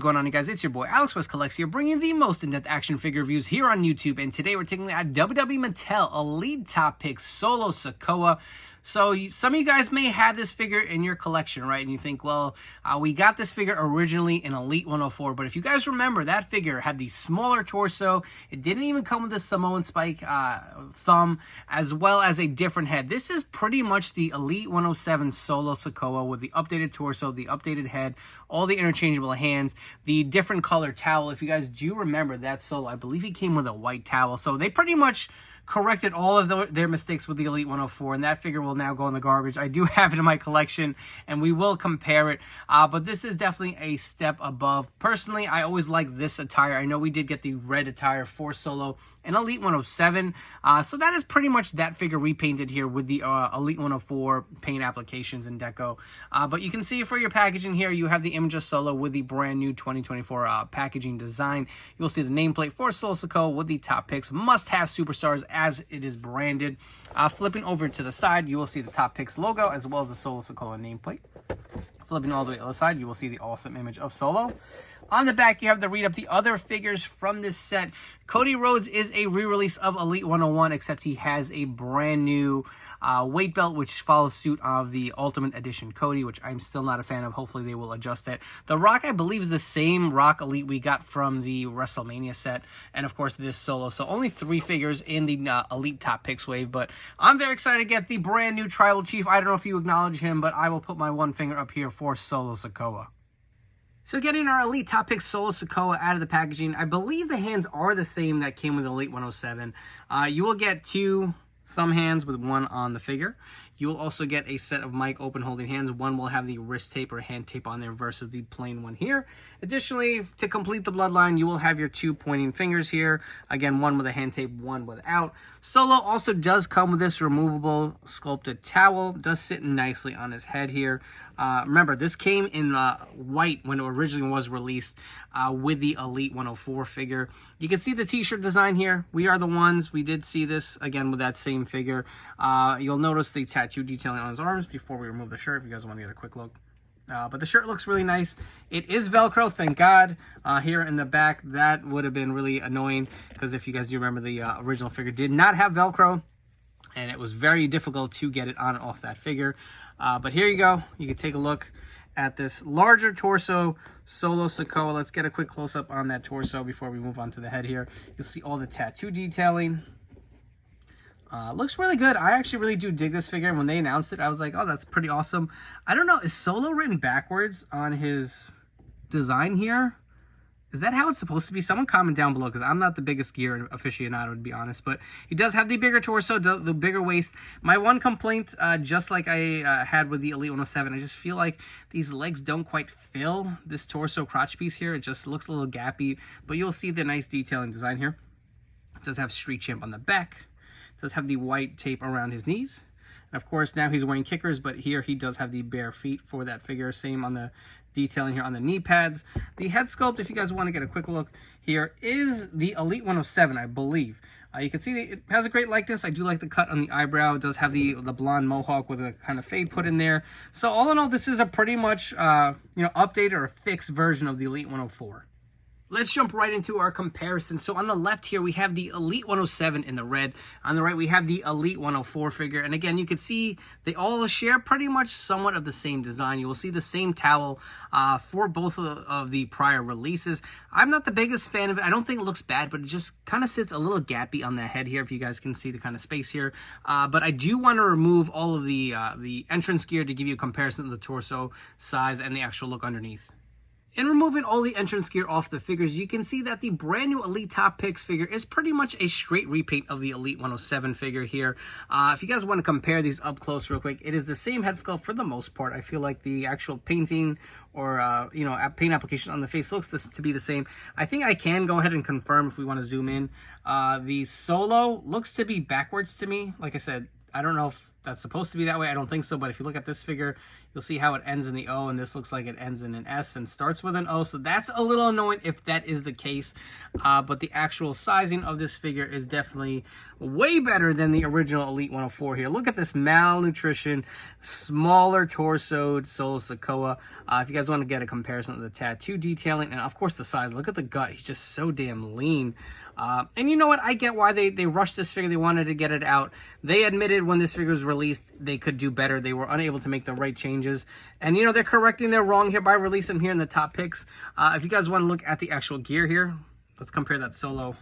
going on, you guys? It's your boy Alex West Collects here, bringing the most in-depth action figure reviews here on YouTube. And today we're taking a look at WWE Mattel Elite Top Pick Solo Sikoa. So some of you guys may have this figure in your collection, right? And you think, well, we got this figure originally in Elite 104. But if you guys remember, that figure had the smaller torso. It didn't even come with a Samoan spike thumb, as well as a different head. This is pretty much the Elite 107 Solo Sikoa with the updated torso, the updated head, all the interchangeable hands, the different color towel. If you guys do remember that Solo, I believe he came with a white towel. So they pretty much corrected all of their mistakes with the Elite 104, and that figure will now go in the garbage. I do have it in my collection, and we will compare it, but this is definitely a step above. Personally, I always like this attire. I know we did get the red attire for Solo in Elite 107, so that is pretty much that figure repainted here with the Elite 104 paint applications and deco, but you can see for your packaging here, you have the image of Solo with the brand new 2024 packaging design. You'll see the nameplate for Solo Sikoa with the top picks, must-have superstars as it is branded. Flipping over to the side, you will see the Top Picks logo as well as the Solo Sikoa nameplate. Flipping all the way to the other side, you will see the awesome image of Solo. On the back, you have to read up the other figures from this set. Cody Rhodes is a re-release of Elite 101, except he has a brand new weight belt, which follows suit of the Ultimate Edition Cody, which I'm still not a fan of. Hopefully, they will adjust that. The Rock, I believe, is the same Rock Elite we got from the WrestleMania set, and of course, this Solo. So only 3 figures in the Elite Top Picks wave, but I'm very excited to get the brand new Tribal Chief. I don't know if you acknowledge him, but I will put my one finger up here for Solo Sikoa. So getting our Elite Top Pick Solo Sikoa out of the packaging, I believe the hands are the same that came with Elite 107. You will get 2 thumb hands with 1 on the figure. You will also get a set of mic open holding hands. One will have the wrist tape or hand tape on there versus the plain one here. Additionally, to complete the bloodline, you will have your 2 pointing fingers here. Again, 1 with a hand tape, 1 without. Solo also does come with this removable sculpted towel. It does sit nicely on his head here. Remember, this came in white when it originally was released with the Elite 104 figure. You can see the t-shirt design here. We are the ones. We did see this, again, with that same figure. You'll notice the tattoo detailing on his arms before we remove the shirt, if you guys want to get a quick look. But the shirt looks really nice. It is Velcro, thank God. Here in the back, that would have been really annoying, because if you guys do remember, the original figure did not have Velcro, and it was very difficult to get it on and off that figure. But here you go. You can take a look at this larger torso Solo Sikoa. Let's get a quick close-up on that torso before we move on to the head here. You'll see all the tattoo detailing. Looks really good. I actually really do dig this figure. When they announced it, I was like, oh, that's pretty awesome. I don't know. Is Solo written backwards on his design here? Is that how it's supposed to be? Someone comment down below, because I'm not the biggest gear aficionado, to be honest. But he does have the bigger torso, the bigger waist. My one complaint, just like I had with the Elite 107, I just feel like these legs don't quite fill this torso crotch piece here. It just looks a little gappy. But you'll see the nice detailing design here. It does have Street Champ on the back. It does have the white tape around his knees. And of course, now he's wearing kickers, but here he does have the bare feet for that figure. Same on the detailing here on the knee pads. The head sculpt, if you guys want to get a quick look here, is the Elite 107, I believe. You can see it has a great likeness. I do like the cut on the eyebrow. It does have the blonde mohawk with a kind of fade put in there. So all in all, this is a pretty much updated or a fixed version of the Elite 104. Let's jump right into our comparison. So on the left here, we have the Elite 107 in the red. On the right, we have the Elite 104 figure. And again, you can see they all share pretty much somewhat of the same design. You will see the same towel for both of the prior releases. I'm not the biggest fan of it. I don't think it looks bad, but it just kind of sits a little gappy on the head here, if you guys can see the kind of space here. But I do want to remove all of the entrance gear to give you a comparison of the torso size and the actual look underneath. In removing all the entrance gear off the figures, you can see that the brand new Elite Top Picks figure is pretty much a straight repaint of the Elite 107 figure here. If you guys want to compare these up close real quick, it is the same head sculpt for the most part. I feel like the actual painting or, paint application on the face looks to be the same. I think I can go ahead and confirm if we want to zoom in. The Solo looks to be backwards to me. Like I said, I don't know if that's supposed to be that way. I don't think so, but if you look at this figure, you'll see how it ends in the O, and this looks like it ends in an S and starts with an O, so that's a little annoying if that is the case. But the actual sizing of this figure is definitely way better than the original Elite 104 here. Look at this malnutrition, smaller torsoed Solo Sikoa. If you guys want to get a comparison of the tattoo detailing, and of course the size, look at the gut. He's just so damn lean. And you know what? I get why they rushed this figure. They wanted to get it out. They admitted when this figure was released, they could do better. They were unable to make the right changes. And, you know, they're correcting their wrong here by releasing him here in the top picks. If you guys want to look at the actual gear here, let's compare that Solo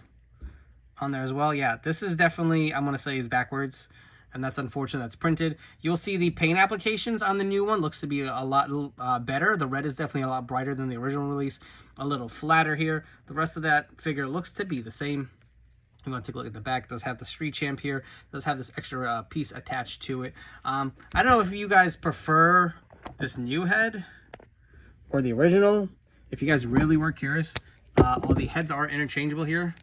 on there as well. Yeah, this is definitely, I'm going to say, is backwards. And that's unfortunate. That's printed. You'll see the paint applications on the new one looks to be a lot better. The red is definitely a lot brighter than the original release. A little flatter here. The rest of that figure looks to be the same. I'm going to take a look at the back. It does have the Street Champ here. It does have this extra piece attached to it. I don't know if you guys prefer this new head or the original. If you guys really were curious, all the heads are interchangeable here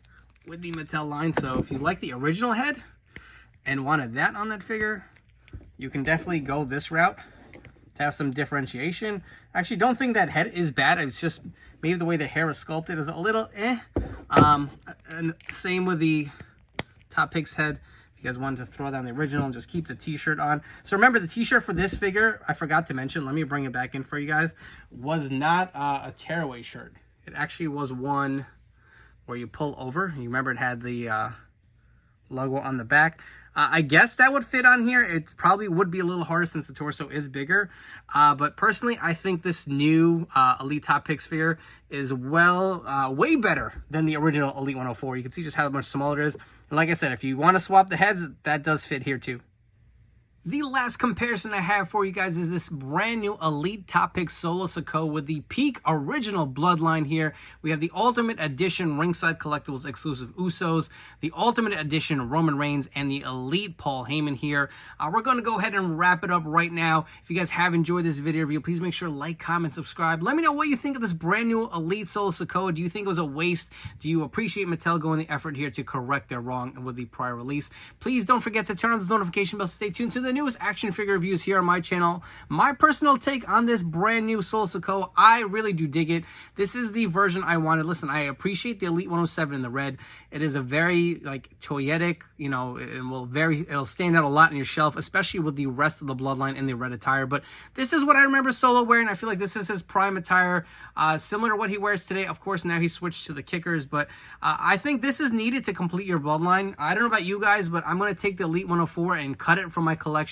with the Mattel line. So if you like the original head and wanted that on that figure, you can definitely go this route to have some differentiation. I actually don't think that head is bad. It's just maybe the way the hair is sculpted is a little and same with the Top Picks head. If you guys wanted to throw down the original and just keep the t-shirt on. So remember, the t-shirt for this figure, I forgot to mention, let me bring it back in for you guys, was not a tearaway shirt. It actually was one where you pull over. You remember it had the logo on the back. I guess that would fit on here. It probably would be a little harder since the torso is bigger. But personally, I think this new Elite Top Picks figure is way better than the original Elite 104. You can see just how much smaller it is. And like I said, if you want to swap the heads, that does fit here too. The last comparison I have for you guys is this brand new Elite Top Pick Solo Sikoa with the Peak Original Bloodline here. We have the Ultimate Edition Ringside Collectibles exclusive Usos, the Ultimate Edition Roman Reigns, and the Elite Paul Heyman here. We're going to go ahead and wrap it up right now. If you guys have enjoyed this video review, please make sure to like, comment, subscribe. Let me know what you think of this brand new Elite Solo Sikoa. Do you think it was a waste? Do you appreciate Mattel going the effort here to correct their wrong with the prior release? Please don't forget to turn on those notification bells to stay tuned to the newest action figure reviews here on my channel. My personal take on this brand new Solo Sikoa, I really do dig it. This is the version I wanted. Listen, I appreciate the Elite 107 in the red. It is a very like toyetic, you know, it'll stand out a lot on your shelf, especially with the rest of the bloodline in the red attire. But this is what I remember Solo wearing. I feel like this is his prime attire, similar to what he wears today. Of course, now he switched to the kickers, but I think this is needed to complete your bloodline. I don't know about you guys, but I'm going to take the Elite 104 and cut it from my collection.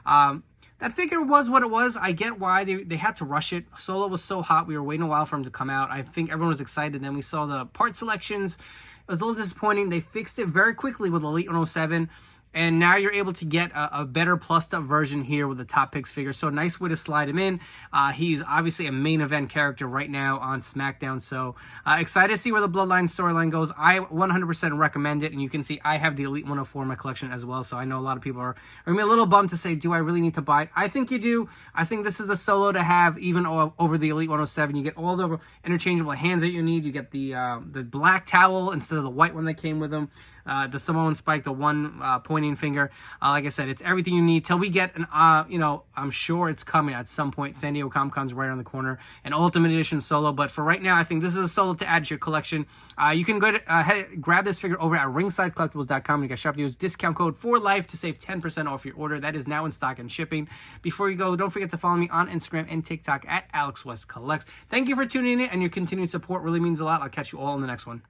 That figure was what it was. I get why they had to rush it. Solo was so hot. We were waiting a while for him to come out. I think everyone was excited. Then we saw the part selections. It was a little disappointing. They fixed it very quickly with Elite 107. And now you're able to get a better plussed up version here with the Top Picks figure. So nice way to slide him in. He's obviously a main event character right now on SmackDown. So excited to see where the Bloodline storyline goes. I 100% recommend it. And you can see I have the Elite 104 in my collection as well. So I know a lot of people are going to be a little bummed to say, do I really need to buy it? I think you do. I think this is the Solo to have even over the Elite 107. You get all the interchangeable hands that you need. You get the black towel instead of the white one that came with them. The Samoan Spike, the one pointing finger. Like I said, it's everything you need till we get an, you know, I'm sure it's coming at some point. San Diego Comic-Con's right around the corner. An Ultimate Edition Solo. But for right now, I think this is a Solo to add to your collection. You can go ahead, grab this figure over at ringsidecollectibles.com. You can shop, use discount code for life to save 10% off your order. That is now in stock and shipping. Before you go, don't forget to follow me on Instagram and TikTok at AlexWestCollects. Thank you for tuning in, and your continued support really means a lot. I'll catch you all in the next one.